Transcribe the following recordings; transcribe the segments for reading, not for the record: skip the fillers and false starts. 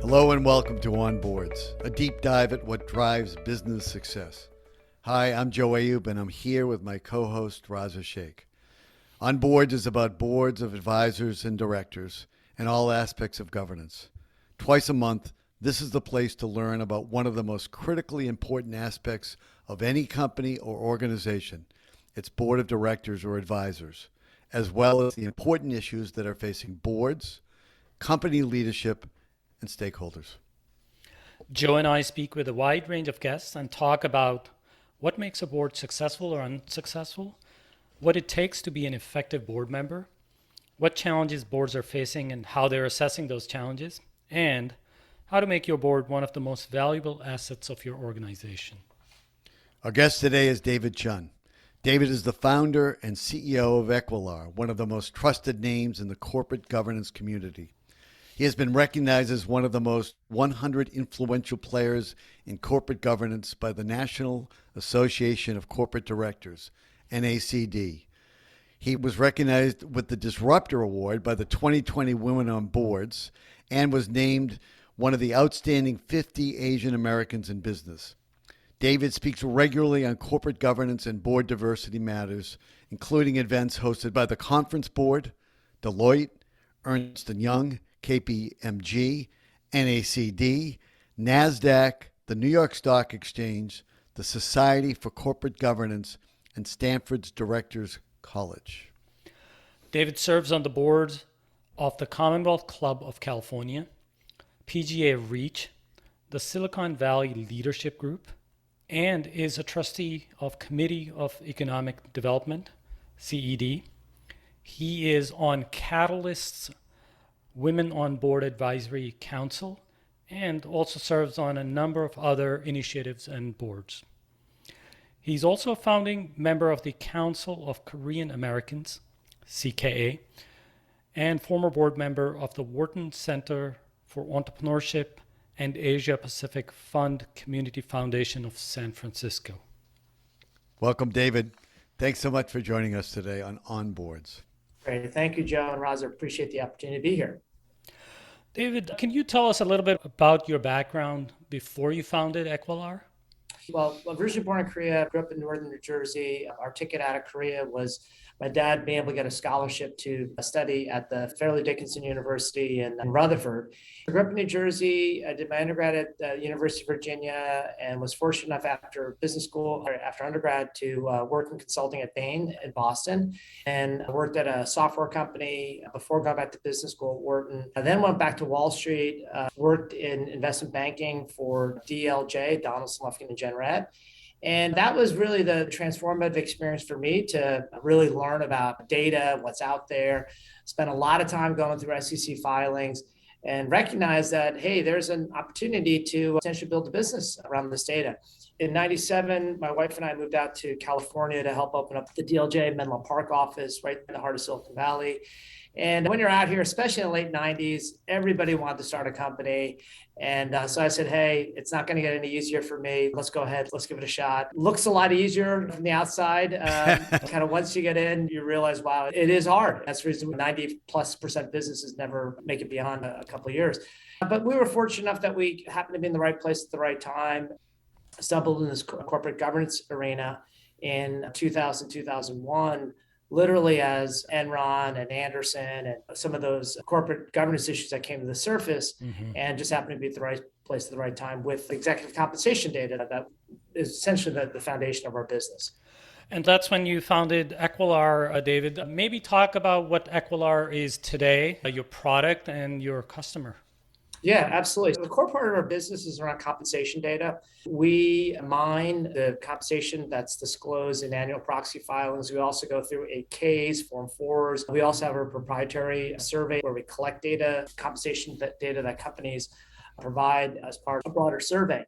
Hello and welcome to On Boards, a deep dive at what drives business success. Hi, I'm Joe Ayub, and I'm here with my co-host, Raza Sheikh. On Boards is about boards of advisors and directors and all aspects of governance. Twice a month, this is the place to learn about one of the most critically important aspects of any company or organization, its board of directors or advisors, as well as the important issues that are facing boards, company leadership, and stakeholders. Joe and I speak with a wide range of guests and talk about what makes a board successful or unsuccessful, what it takes to be an effective board member, what challenges boards are facing and how they're assessing those challenges, and how to make your board one of the most valuable assets of your organization. Our guest today is David Chun. David is the founder and CEO of Equilar, one of the most trusted names in the corporate governance community. He has been recognized as one of the most 100 influential players in corporate governance by the National Association of Corporate Directors, NACD. He was recognized with the Disruptor Award by the 2020 Women on Boards and was named one of the outstanding 50 Asian Americans in business. David speaks regularly on corporate governance and board diversity matters, including events hosted by the Conference Board, Deloitte, Ernst & Young, KPMG, NACD, Nasdaq, the New York Stock Exchange, the Society for Corporate Governance, and Stanford's Directors College. David serves on the boards of the Commonwealth Club of California, PGA Reach, the Silicon Valley Leadership Group, and is a trustee of Committee of Economic Development, CED. He is on Catalyst's Women on Board Advisory Council and also serves on a number of other initiatives and boards. He's also a founding member of the Council of Korean Americans, CKA, and former board member of the Wharton Center for Entrepreneurship and Asia Pacific Fund Community Foundation of San Francisco. Welcome, David. Thanks so much for joining us today on Boards. Great. Thank you, Joe and Raza. Appreciate the opportunity to be here. David, can you tell us a little bit about your background before you founded Equilar? Well, originally born in Korea, grew up in northern New Jersey. Our ticket out of Korea was my dad being able to get a scholarship to study at the Fairleigh Dickinson University in Rutherford. I grew up in New Jersey. I did my undergrad at the University of Virginia and was fortunate enough after business school, or after undergrad, to work in consulting at Bain in Boston. And I worked at a software company before going back to business school at Wharton. I then went back to Wall Street, worked in investment banking for DLJ, Donaldson, Lufkin and Jenrette. And that was really the transformative experience for me to really learn about data, what's out there, spend a lot of time going through SEC filings and recognize that, hey, there's an opportunity to potentially build a business around this data. In 97, my wife and I moved out to California to help open up the DLJ Menlo Park office right in the heart of Silicon Valley. And when you're out here, especially in the late 90s, everybody wanted to start a company. And so I said, hey, it's not going to get any easier for me. Let's go ahead. Let's give it a shot. Looks a lot easier from the outside. Kind of once you get in, you realize, wow, it is hard. That's the reason 90+% businesses never make it beyond a couple of years. But we were fortunate enough that we happened to be in the right place at the right time, stumbled in this corporate governance arena in 2000, 2001. Literally as Enron and Anderson and some of those corporate governance issues that came to the surface, and just happened to be at the right place at the right time with executive compensation data that is essentially the foundation of our business. And that's when you founded Equilar, David. Maybe talk about what Equilar is today, your product and your customer. Yeah, absolutely. So the core part of our business is around compensation data. We mine the compensation that's disclosed in annual proxy filings. We also go through 8Ks, Form 4s. We also have a proprietary survey where we collect data, compensation data that companies provide as part of a broader survey.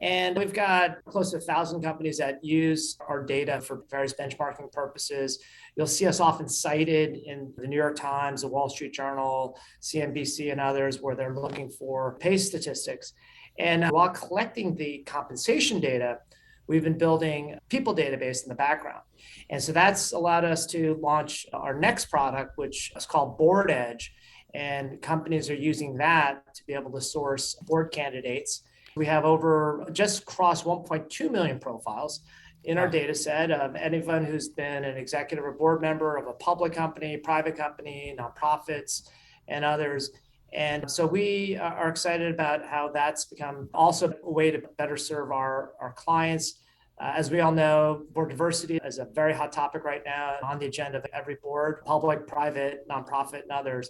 And we've got close to 1,000 companies that use our data for various benchmarking purposes. You'll see us often cited in the New York Times, the Wall Street Journal, CNBC, and others where they're looking for pay statistics. And while collecting the compensation data, we've been building a people database in the background. And so that's allowed us to launch our next product, which is called Board Edge. and companies are using that to be able to source board candidates. We have just crossed 1.2 million profiles in our data set of anyone who's been an executive or board member of a public company, private company, nonprofits, and others. And so we are excited about how that's become also a way to better serve our clients. As we all know, board diversity is a very hot topic right now on the agenda of every board, public, private, nonprofit, and others.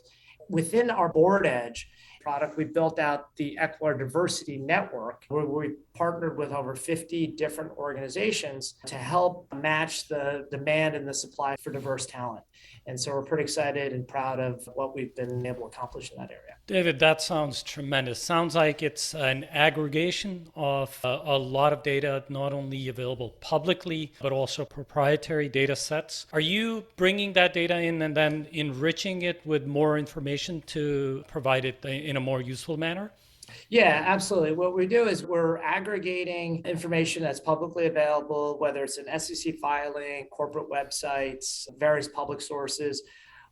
Within our Board Edge product, we built out the Equilar Diversity Network, where we partnered with over 50 different organizations to help match the demand and the supply for diverse talent. And so we're pretty excited and proud of what we've been able to accomplish in that area. David, that sounds tremendous. Sounds like it's an aggregation of a lot of data, not only available publicly, but also proprietary data sets. Are you bringing that data in and then enriching it with more information to provide it in a more useful manner? Yeah, absolutely. What we do is we're aggregating information that's publicly available, whether it's an SEC filing, corporate websites, various public sources.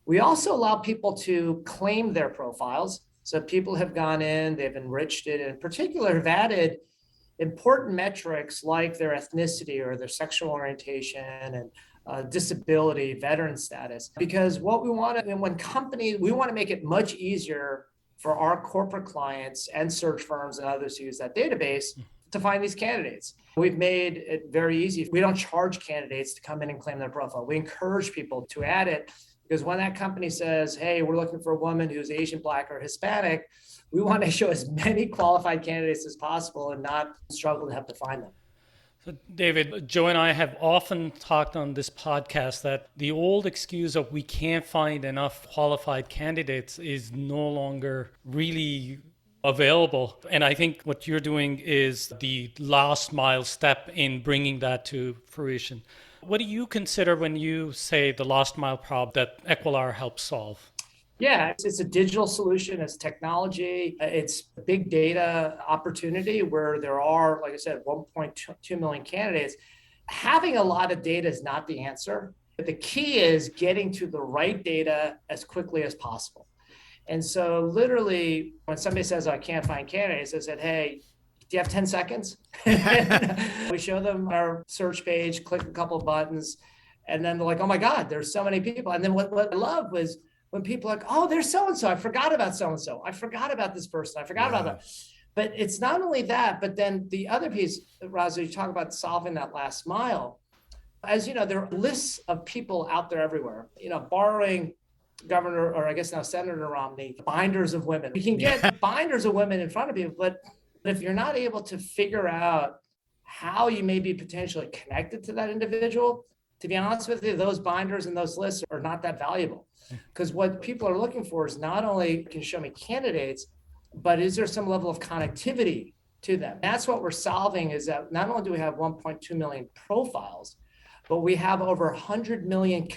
We also allow people to claim their profiles. So people have gone in, they've enriched it, and in particular have added important metrics like their ethnicity or their sexual orientation and disability, veteran status. Because what we want to, and when companies, we want to make it much easier for our corporate clients and search firms and others who use that database to find these candidates. We've made it very easy. We don't charge candidates to come in and claim their profile. We encourage people to add it, because when that company says, hey, we're looking for a woman who's Asian, Black, or Hispanic, we want to show as many qualified candidates as possible and not struggle to have to find them. So David, Joe and I have often talked on this podcast that the old excuse of we can't find enough qualified candidates is no longer really available. And I think what you're doing is the last mile step in bringing that to fruition. What do you consider when you say the last mile problem that Equilar helps solve? Yeah, it's a digital solution, it's technology, it's a big data opportunity where there are, like I said, 1.2 million candidates. Having a lot of data is not the answer. But the key is getting to the right data as quickly as possible. And so literally, when somebody says, oh, I can't find candidates, I said, hey, do you have 10 seconds? We show them our search page, click a couple of buttons, and then they're like, oh my God, there's so many people. And then what I love was when people are like, oh, there's so-and-so. I forgot about so-and-so. I forgot about this person. I forgot about that. But it's not only that, but then the other piece, Raza, you talk about solving that last mile. As you know, there are lists of people out there everywhere, borrowing Governor, or I guess now Senator Romney, binders of women. We can get binders of women in front of you, but if you're not able to figure out how you may be potentially connected to that individual, to be honest with you, those binders and those lists are not that valuable. Because what people are looking for is not only can you show me candidates, but is there some level of connectivity to them? That's what we're solving, is that not only do we have 1.2 million profiles, but we have over 100 million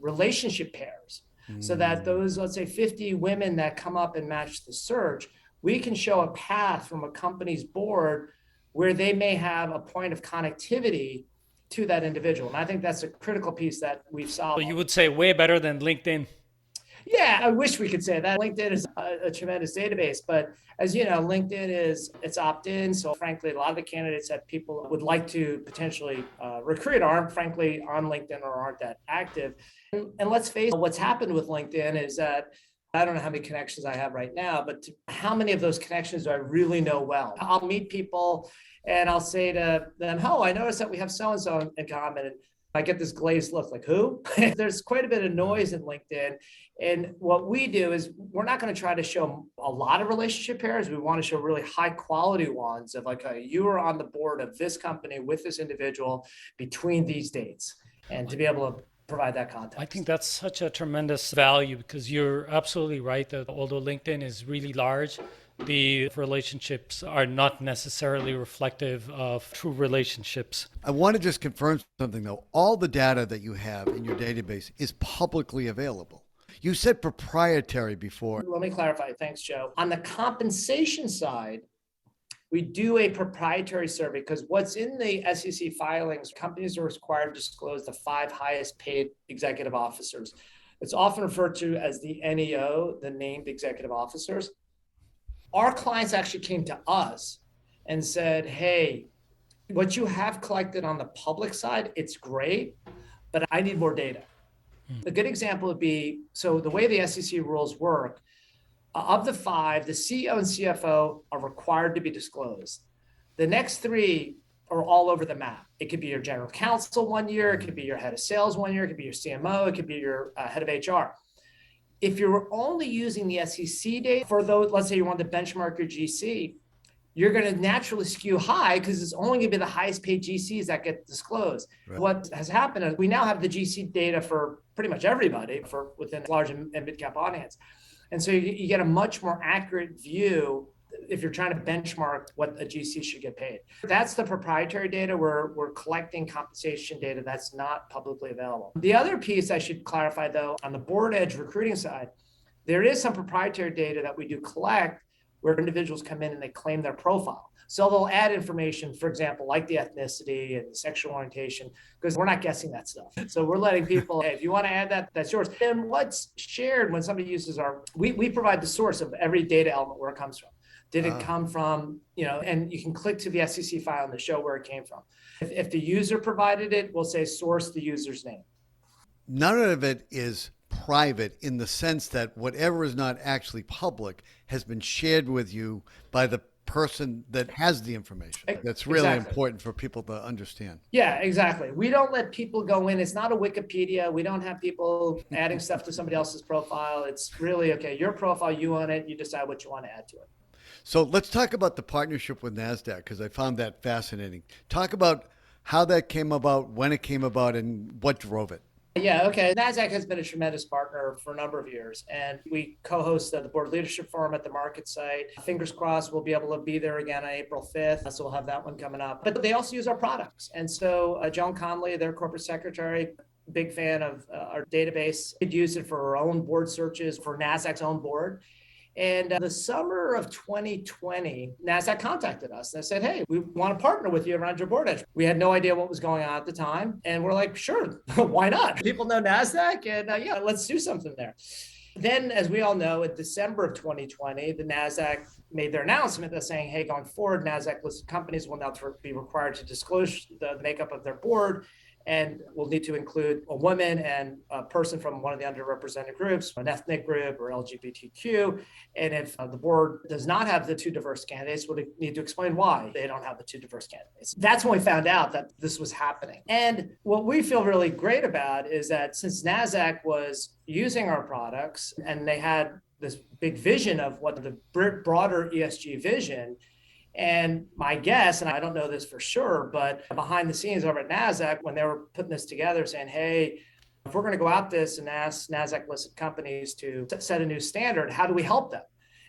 relationship pairs. So that those, let's say 50 women that come up and match the search, we can show a path from a company's board where they may have a point of connectivity to that individual. And I think that's a critical piece that we've solved. So you would say way better than LinkedIn. Yeah, I wish we could say that. LinkedIn is a tremendous database, but as you know, LinkedIn it's opt-in. So frankly, a lot of the candidates that people would like to potentially recruit aren't frankly on LinkedIn or aren't that active. And let's face it, what's happened with LinkedIn is that I don't know how many connections I have right now, but how many of those connections do I really know well? I'll meet people and I'll say to them, oh, I noticed that we have so-and-so in common. And I get this glazed look like, who? There's quite a bit of noise in LinkedIn. And what we do is we're not going to try to show a lot of relationship pairs. We want to show really high quality ones of like, you are on the board of this company with this individual between these dates, and to be able to provide that context. I think that's such a tremendous value, because you're absolutely right that although LinkedIn is really large, the relationships are not necessarily reflective of true relationships. I want to just confirm something, though. All the data that you have in your database is publicly available. You said proprietary before. Let me clarify. Thanks, Joe. On the compensation side, we do a proprietary survey, because what's in the SEC filings, companies are required to disclose the 5 highest paid executive officers. It's often referred to as the NEO, the named executive officers. Our clients actually came to us and said, hey, what you have collected on the public side, it's great, but I need more data. A good example would be, so the way the SEC rules work, of the 5, the CEO and CFO are required to be disclosed. The next 3 are all over the map. It could be your general counsel one year, it could be your head of sales one year, it could be your CMO, it could be your head of HR. If you're only using the SEC data for those, let's say you want to benchmark your GC, you're going to naturally skew high because it's only going to be the highest paid GCs that get disclosed. Right. What has happened is we now have the GC data for pretty much everybody for within large and mid-cap audience. And so you get a much more accurate view if you're trying to benchmark what a GC should get paid. That's the proprietary data. We're collecting compensation data that's not publicly available. The other piece I should clarify, though, on the board edge recruiting side, there is some proprietary data that we do collect where individuals come in and they claim their profile. So they'll add information, for example, like the ethnicity and the sexual orientation, because we're not guessing that stuff. So we're letting people, hey, if you want to add that, that's yours. And what's shared when somebody uses we provide the source of every data element where it comes from. Did it come from, and you can click to the SEC file and to show where it came from. If the user provided it, we'll say source the user's name. None of it is private in the sense that whatever is not actually public has been shared with you by the person that has the information. That's really important for people to understand. Yeah, exactly. We don't let people go in. It's not a Wikipedia. We don't have people adding stuff to somebody else's profile. It's really, okay, your profile, you own it. You decide what you want to add to it. So let's talk about the partnership with Nasdaq, because I found that fascinating. Talk about how that came about, when it came about, and what drove it. Yeah, okay. Nasdaq has been a tremendous partner for a number of years, and we co-host the Board Leadership Forum at the market site. Fingers crossed we'll be able to be there again on April 5th, so we'll have that one coming up. But they also use our products. And so Joan Conley, their corporate secretary, big fan of our database, could use it for her own board searches for Nasdaq's own board. And the summer of 2020, Nasdaq contacted us and said, hey, we want to partner with you around your board edge. We had no idea what was going on at the time. And we're like, sure, why not? People know Nasdaq and yeah, let's do something there. Then, as we all know, in December of 2020, the Nasdaq made their announcement of saying, hey, going forward, Nasdaq listed companies will now be required to disclose the makeup of their board, and we'll need to include a woman and a person from one of the underrepresented groups, an ethnic group or LGBTQ. And if the board does not have the 2 diverse candidates, we'll need to explain why they don't have the 2 diverse candidates. That's when we found out that this was happening. And what we feel really great about is that since Nasdaq was using our products and they had this big vision of what the broader ESG vision, and my guess, and I don't know this for sure, but behind the scenes over at Nasdaq, when they were putting this together, saying, hey, if we're going to go out this and ask Nasdaq listed companies to set a new standard, how do we help them?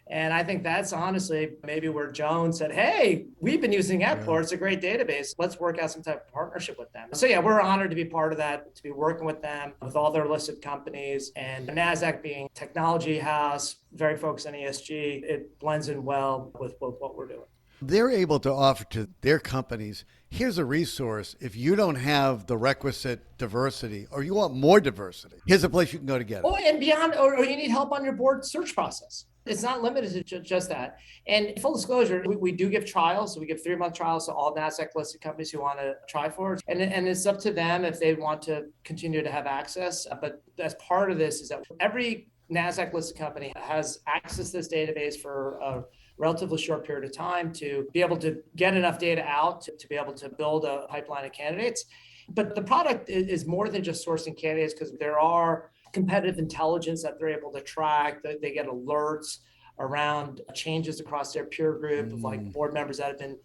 And I think that's honestly maybe where Joan said, hey, we've been using Equilar. It's a great database. Let's work out some type of partnership with them. So yeah, we're honored to be part of that, to be working with them, with all their listed companies. And Nasdaq being a technology house, very focused on ESG, it blends in well with what we're doing. They're able to offer to their companies, here's a resource. If you don't have the requisite diversity or you want more diversity, here's a place you can go to get it. Oh, and beyond, or you need help on your board search process. It's not limited to just that. And full disclosure, we do give trials. So we give 3-month trials to all Nasdaq listed companies who want to try for it. And it's up to them if they want to continue to have access. But as part of this is that every Nasdaq listed company has access to this database for a relatively short period of time to be able to get enough data out to be able to build a pipeline of candidates. But the product is more than just sourcing candidates, because there are competitive intelligence that they're able to track. They get alerts around changes across their peer group of like board members that have been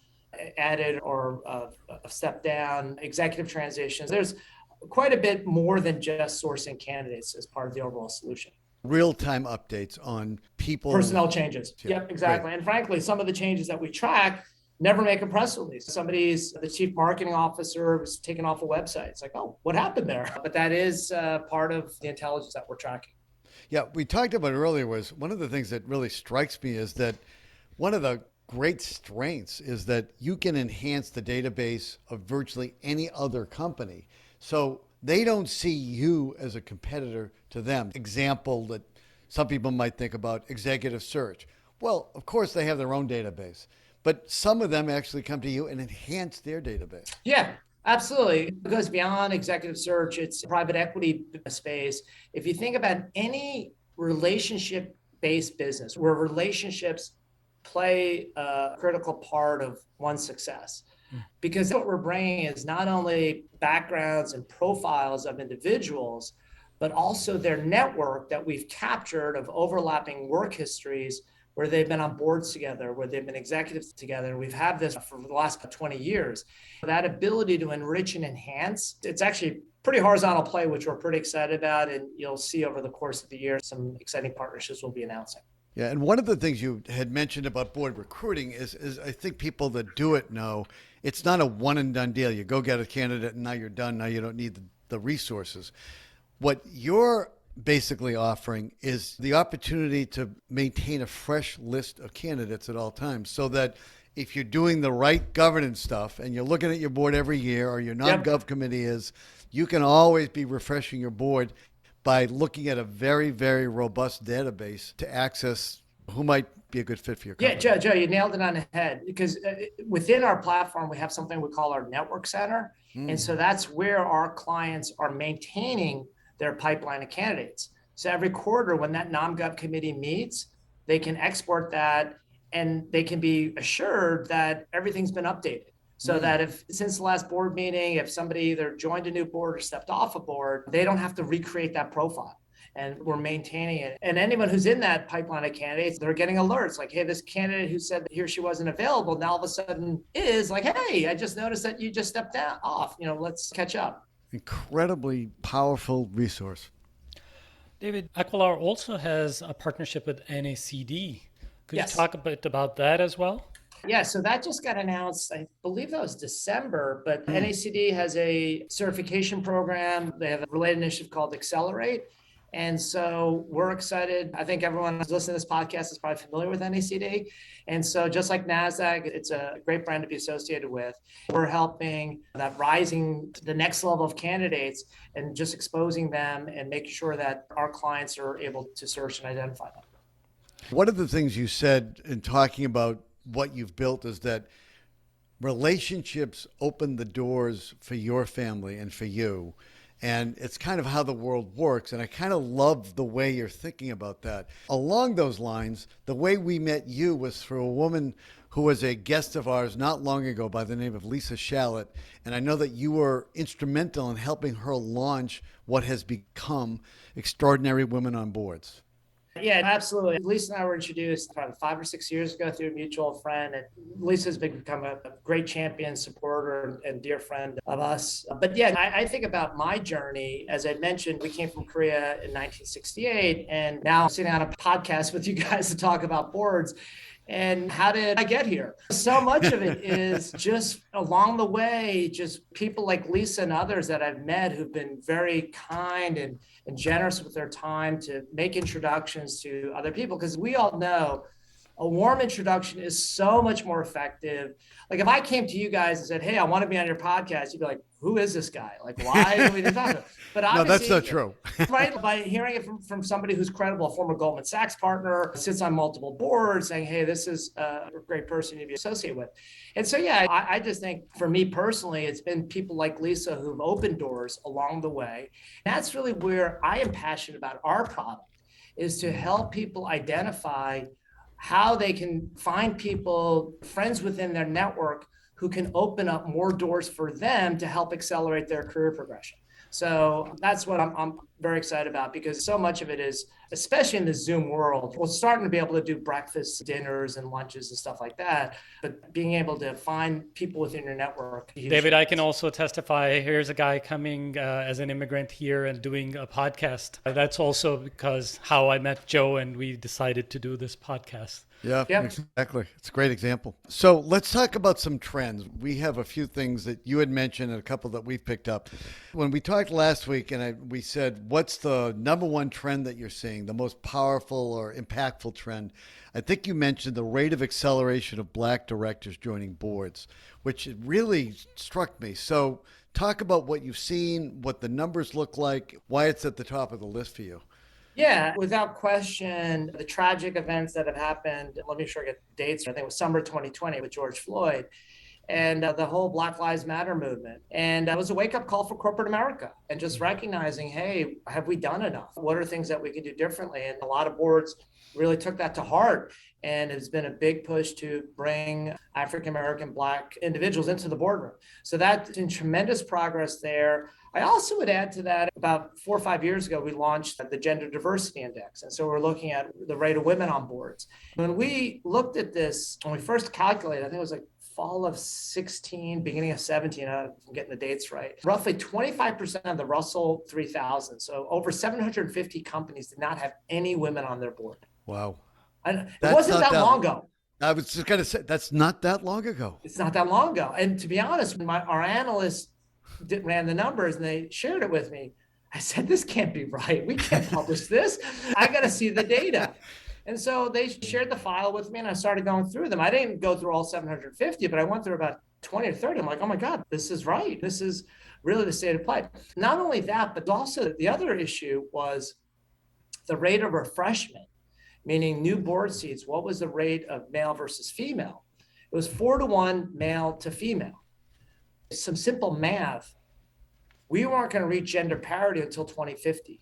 added or stepped down, executive transitions. There's quite a bit more than just sourcing candidates as part of the overall solution. Real-time updates on people. Personnel changes. Yep, exactly. Right. And frankly, some of the changes that we track never make a press release. Somebody's the chief marketing officer was taken off a website. It's like, oh, what happened there? But that is part of the intelligence that we're tracking. Yeah, we talked about earlier was one of the things that really strikes me is that one of the great strengths is that you can enhance the database of virtually any other company. So they don't see you as a competitor to them. Example that some people might think about, executive search. Well, of course, they have their own database, but some of them actually come to you and enhance their database. Yeah, absolutely. It goes beyond executive search. It's private equity space. If you think about any relationship-based business where relationships play a critical part of one's success, because what we're bringing is not only backgrounds and profiles of individuals, but also their network that we've captured of overlapping work histories where they've been on boards together, where they've been executives together. We've had this for the last 20 years. That ability to enrich and enhance, it's actually pretty horizontal play, which we're pretty excited about. And you'll see over the course of the year, some exciting partnerships we'll be announcing. Yeah, and one of the things you had mentioned about board recruiting is I think people that do it know it's not a one and done deal. You go get a candidate and now you're done. Now you don't need the resources. What you're basically offering is the opportunity to maintain a fresh list of candidates at all times, so that if you're doing the right governance stuff and you're looking at your board every year, or your non-gov committee is, you can always be refreshing your board by looking at a very, very robust database to access who might be a good fit for your company. Yeah, Joe, you nailed it on the head, because within our platform, we have something we call our network center. And so that's where our clients are maintaining their pipeline of candidates. So every quarter when that non-gov committee meets, they can export that and they can be assured that everything's been updated. So that if since the last board meeting, if somebody either joined a new board or stepped off a board, they don't have to recreate that profile. And we're maintaining it. And anyone who's in that pipeline of candidates, they're getting alerts like, hey, this candidate who said that he or she wasn't available, now all of a sudden is like, hey, I just noticed that you just stepped off. Let's catch up. Incredibly powerful resource. David, Equilar also has a partnership with NACD. Could Yes. you talk a bit about that as well? Yeah, so that just got announced, I believe that was December, but NACD has a certification program. They have a related initiative called Accelerate. And so we're excited. I think everyone who's listening to this podcast is probably familiar with NACD. And so just like Nasdaq, it's a great brand to be associated with. We're helping that rising to the next level of candidates and just exposing them and making sure that our clients are able to search and identify them. One of the things you said in talking about what you've built is that relationships open the doors for your family and for you. And it's kind of how the world works. And I kind of love the way you're thinking about that. Along those lines, the way we met you was through a woman who was a guest of ours not long ago by the name of Lisa Shallett. And I know that you were instrumental in helping her launch what has become Extraordinary Women on Boards. Yeah, absolutely. Lisa and I were introduced probably 5 or 6 years ago through a mutual friend. And Lisa's become a great champion, supporter, and dear friend of us. But yeah, I think about my journey. As I mentioned, we came from Korea in 1968. And now I'm sitting on a podcast with you guys to talk about boards. And how did I get here? So much of it is just along the way, just people like Lisa and others that I've met who've been very kind and generous with their time to make introductions to other people. Because we all know a warm introduction is so much more effective. Like if I came to you guys and said, hey, I want to be on your podcast, you'd be like, who is this guy? Like, why are we talking? But no, that's not true. Right? By hearing it from somebody who's credible, a former Goldman Sachs partner, sits on multiple boards, saying, hey, this is a great person to be associated with. And so, yeah, I just think for me personally, it's been people like Lisa who've opened doors along the way. That's really where I am passionate about our product, is to help people identify how they can find people, friends within their network, who can open up more doors for them to help accelerate their career progression. So that's what I'm very excited about, because so much of it is, especially in the Zoom world, we're starting to be able to do breakfasts, dinners, and lunches and stuff like that. But being able to find people within your network. David, I can also testify. Here's a guy coming as an immigrant here and doing a podcast. That's also because how I met Joe and we decided to do this podcast. Yeah, yep. Exactly. It's a great example. So let's talk about some trends. We have a few things that you had mentioned and a couple that we've picked up. When we talked last week and we said, what's the number one trend that you're seeing, the most powerful or impactful trend? I think you mentioned the rate of acceleration of Black directors joining boards, which really struck me. So Talk about what you've seen, what the numbers look like, why it's at the top of the list for you. Yeah, without question, the tragic events that have happened, let me make sure I get the dates. I think it was summer 2020 with George Floyd and the whole Black Lives Matter movement. And it was a wake up call for corporate America and just recognizing, hey, have we done enough? What are things that we can do differently? And a lot of boards really took that to heart. And it's been a big push to bring African American, Black individuals into the boardroom. So that's been tremendous progress there. I also would add to that, about 4 or 5 years ago, we launched the Gender Diversity Index. And so we're looking at the rate of women on boards. When we looked at this, when we first calculated, I think it was like fall of 16, beginning of 17, I'm getting the dates right. Roughly 25% of the Russell 3000, so over 750 companies, did not have any women on their board. Wow. And it wasn't that long ago. I was just going to say, that's not that long ago. It's not that long ago. And to be honest, when our analysts ran the numbers and they shared it with me, I said, this can't be right. We can't publish this. I got to see the data. And so they shared the file with me and I started going through them. I didn't go through all 750, but I went through about 20 or 30. I'm like, oh my God, this is right. This is really the state of play. Not only that, but also the other issue was the rate of refreshment, meaning new board seats. What was the rate of male versus female? It was 4-to-1 male to female. Some simple math, we weren't going to reach gender parity until 2050.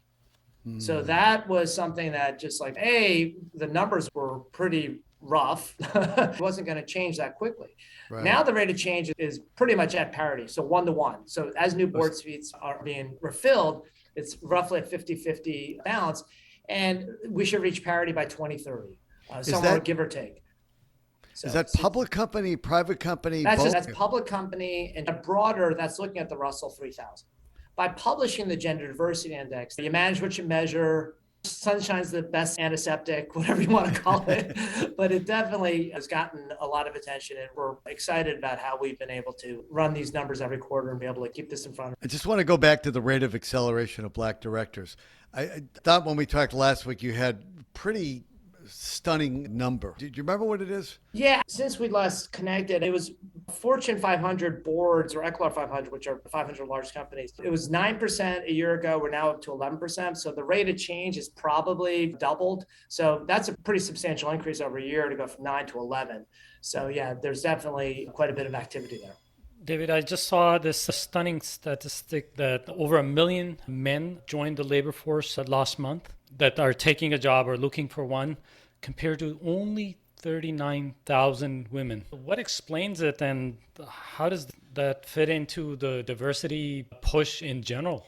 So that was something that just like, the numbers were pretty rough. It wasn't going to change that quickly. Right. Now the rate of change is pretty much at parity. So 1-to-1. So as new board seats are being refilled, it's roughly a 50-50 balance. And we should reach parity by 2030, somewhere give or take. So, is that public company, private company? That's public company, and broader, that's looking at the Russell 3000. By publishing the Gender Diversity Index, you manage what you measure. Sunshine's the best antiseptic, whatever you want to call it. But it definitely has gotten a lot of attention, and we're excited about how we've been able to run these numbers every quarter and be able to keep this in front of us. I just want to go back to the rate of acceleration of Black directors. I thought when we talked last week, you had pretty stunning number. Do you remember what it is? Yeah, since we last connected, it was Fortune 500 boards or Equilar 500, which are 500 largest companies. It was 9% a year ago. We're now up to 11%. So the rate of change is probably doubled. So that's a pretty substantial increase over a year to go from 9 to 11. So yeah, there's definitely quite a bit of activity there. David, I just saw this stunning statistic that over 1 million men joined the labor force last month that are taking a job or looking for one, compared to only 39,000 women. What explains it, and how does that fit into the diversity push in general?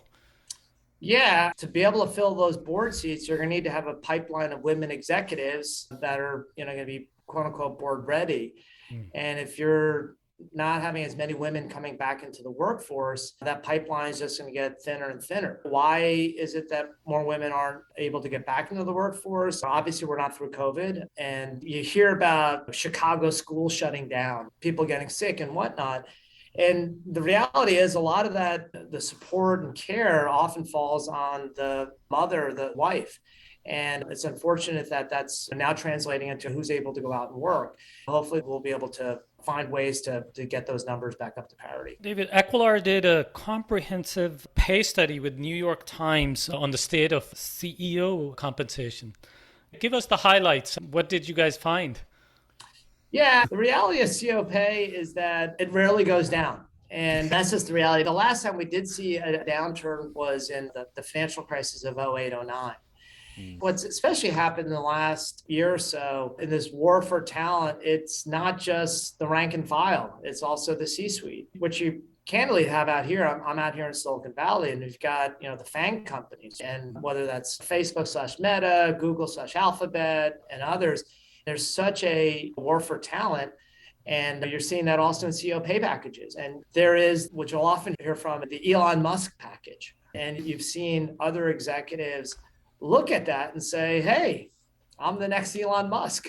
Yeah, to be able to fill those board seats, you're going to need to have a pipeline of women executives that are, going to be quote unquote board ready. And if you're not having as many women coming back into the workforce, that pipeline is just going to get thinner and thinner. Why is it that more women aren't able to get back into the workforce? Obviously, we're not through COVID. And you hear about Chicago schools shutting down, people getting sick and whatnot. And the reality is a lot of that, the support and care often falls on the mother, the wife. And it's unfortunate that that's now translating into who's able to go out and work. Hopefully, we'll be able to find ways to get those numbers back up to parity. David, Equilar did a comprehensive pay study with New York Times on the state of CEO compensation. Give us the highlights. What did you guys find? Yeah, the reality of CEO pay is that it rarely goes down. And that's just the reality. The last time we did see a downturn was in the financial crisis of 08, 09. What's especially happened in the last year or so in this war for talent, it's not just the rank and file, it's also the C-suite, which you candidly have out here. I'm out here in Silicon Valley, and we've got, the FANG companies, and whether that's Facebook/Meta, Google/Alphabet, and others, there's such a war for talent. And you're seeing that also in CEO pay packages. And there is, which you'll often hear from, the Elon Musk package. And you've seen other executives look at that and say, hey, I'm the next Elon Musk.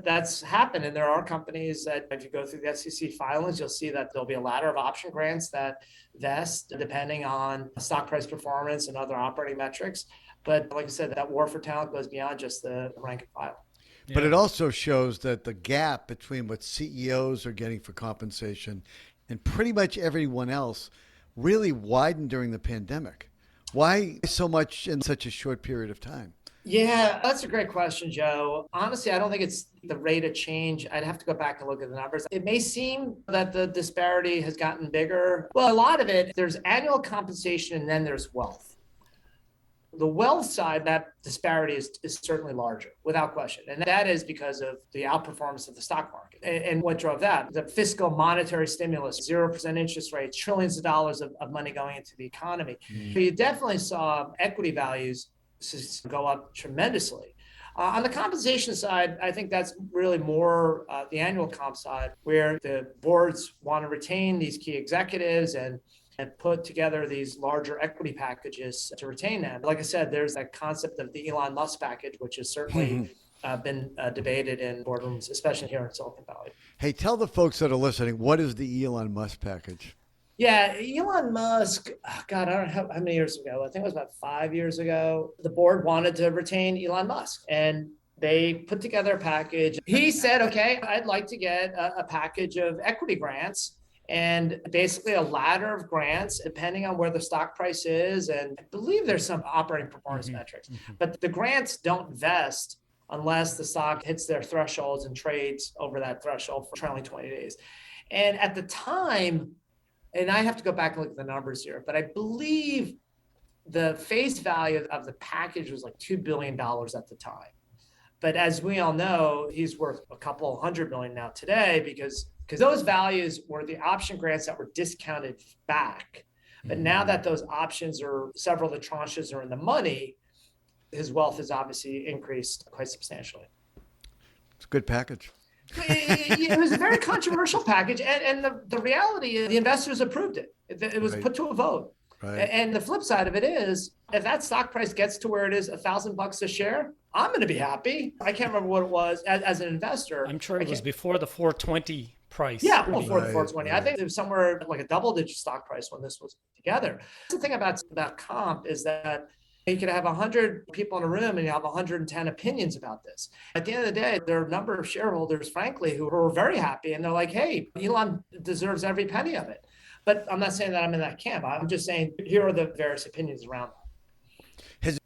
That's happened. And there are companies that if you go through the SEC filings, you'll see that there'll be a ladder of option grants that vest depending on stock price performance and other operating metrics. But like I said, that war for talent goes beyond just the rank and file. But it also shows that the gap between what CEOs are getting for compensation and pretty much everyone else really widened during the pandemic. Why so much in such a short period of time? Yeah, that's a great question, Joe. Honestly, I don't think it's the rate of change. I'd have to go back and look at the numbers. It may seem that the disparity has gotten bigger. Well, a lot of it, there's annual compensation and then there's wealth. The wealth side, that disparity is certainly larger, without question. And that is because of the outperformance of the stock market. And what drove that? The fiscal monetary stimulus, 0% interest rates, trillions of dollars of money going into the economy. So you definitely saw equity values go up tremendously. On the compensation side, I think that's really more the annual comp side, where the boards want to retain these key executives and put together these larger equity packages to retain them. Like I said, there's that concept of the Elon Musk package, which has certainly been debated in boardrooms, especially here in Silicon Valley. Hey, tell the folks that are listening, what is the Elon Musk package? Yeah, Elon Musk, God, I don't know how many years ago. I think it was about 5 years ago. The board wanted to retain Elon Musk, and they put together a package. He said, okay, I'd like to get a package of equity grants and basically a ladder of grants, depending on where the stock price is. And I believe there's some operating performance metrics, but the grants don't vest unless the stock hits their thresholds and trades over that threshold for trailing 20 days. And at the time, and I have to go back and look at the numbers here, but I believe the face value of the package was like $2 billion at the time. But as we all know, he's worth a couple $100 million now today because those values were the option grants that were discounted back. But now that those options are, several of the tranches are in the money, his wealth has obviously increased quite substantially. It's a good package. It was a very controversial package. And the reality is the investors approved it. It was put to a vote. Right. And the flip side of it is, if that stock price gets to where it is $1,000 a share, I'm going to be happy. I can't remember what it was as an investor. I'm sure it was before the 420 price. Yeah, before the 420. Right. I think it was somewhere like a double-digit stock price when this was together. The thing about comp is that you could have 100 people in a room and you have 110 opinions about this. At the end of the day, there are a number of shareholders, frankly, who are very happy. And they're like, hey, Elon deserves every penny of it. But I'm not saying that I'm in that camp. I'm just saying here are the various opinions around that.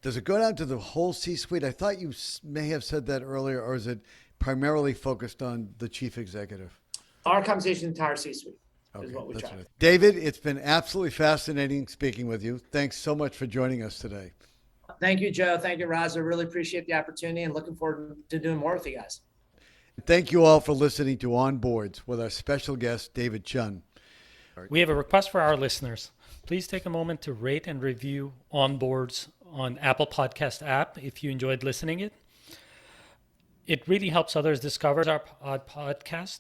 Does it go down to the whole C-suite? I thought you may have said that earlier, or is it primarily focused on the chief executive? Our conversation, entire C-suite. Is what we try. Right. David, it's been absolutely fascinating speaking with you. Thanks so much for joining us today. Thank you, Joe. Thank you, Raza. Really appreciate the opportunity and looking forward to doing more with you guys. Thank you all for listening to On Boards with our special guest, David Chun. We have a request for our listeners. Please take a moment to rate and review On Boards on Apple Podcast app if you enjoyed listening it. It really helps others discover our podcast.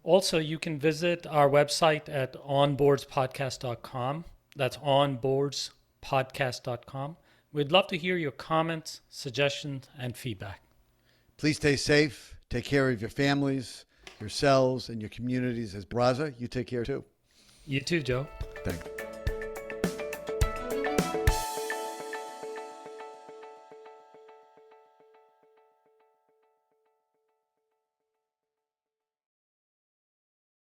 Also, you can visit our website at onboardspodcast.com. That's onboardspodcast.com. We'd love to hear your comments, suggestions, and feedback. Please stay safe. Take care of your families, yourselves, and your communities. As Raza, you take care too. You too, Joe. Thanks.